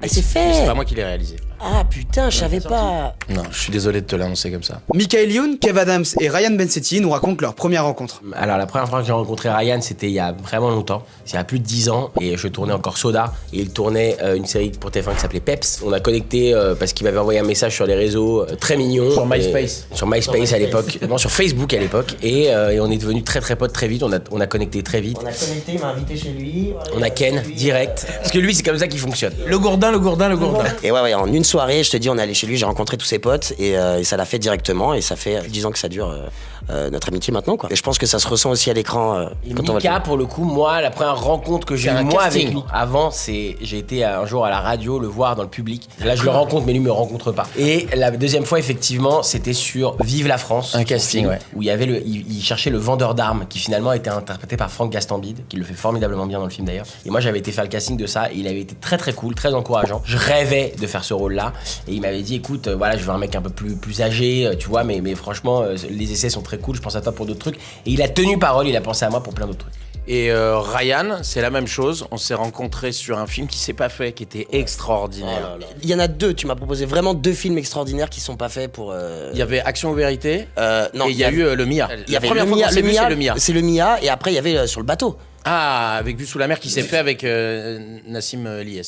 Ah, c'est fait. Mais c'est pas moi qui l'ai réalisé. Ah putain, je savais pas. Non, je suis désolé de te l'annoncer comme ça. Michael Youn, Kev Adams et Ryan Bensetti nous racontent leur première rencontre. Alors la première fois que j'ai rencontré Ryan, c'était il y a vraiment longtemps, c'est il y a plus de 10 ans, et je tournais encore Soda, et il tournait une série pour TF1 qui s'appelait Peps. On a connecté parce qu'il m'avait envoyé un message sur les réseaux, très mignon. Sur MySpace. Sur MySpace à l'époque, non sur Facebook à l'époque, et on est devenus très très potes très vite, on a connecté très vite. On a connecté, il m'a invité chez lui. On a Ken direct, parce que lui c'est comme ça qu'il fonctionne. Le gourdin. Et ouais, en une soirée, je te dis, on est allé chez lui, j'ai rencontré tous ses potes et ça l'a fait directement et ça fait plus de 10 ans que ça dure notre amitié maintenant quoi. Et je pense que ça se ressent aussi à l'écran Et quand on va Mika, le faire. pour le coup, moi, la première rencontre que j'ai C'est eue un moi casting. avec lui, avant, j'ai été un jour à la radio le voir dans le public. Là, je le rencontre, mais lui me rencontre pas. Et la deuxième fois, effectivement, c'était sur Vive la France, Un son casting, film, ouais. où il y avait il cherchait le vendeur d'armes, qui finalement a été interprété par Franck Gastambide, qui le fait formidablement bien dans le film d'ailleurs. Et moi, j'avais été faire le casting de ça, et il avait été très très cool, très encourageant. Je rêvais de faire ce rôle-là, et il m'avait dit, écoute, voilà, je veux un mec un peu plus âgé, tu vois, mais franchement, les essais sont très cool, je pense à toi pour d'autres trucs. Et il a tenu parole, il a pensé à moi pour plein d'autres trucs. Et Ryan, c'est la même chose. On s'est rencontrés sur un film qui s'est pas fait, qui était extraordinaire. Il y en a deux, tu m'as proposé vraiment deux films extraordinaires qui sont pas faits pour... Il y avait Action ou Vérité, non, et il y a eu le Mia. il y La avait première fois qu'on s'est vu, c'est le Mia. C'est le Mia, et après il y avait sur le bateau. Ah, avec Vue sous la mer qui s'est fait avec Nassim Lies.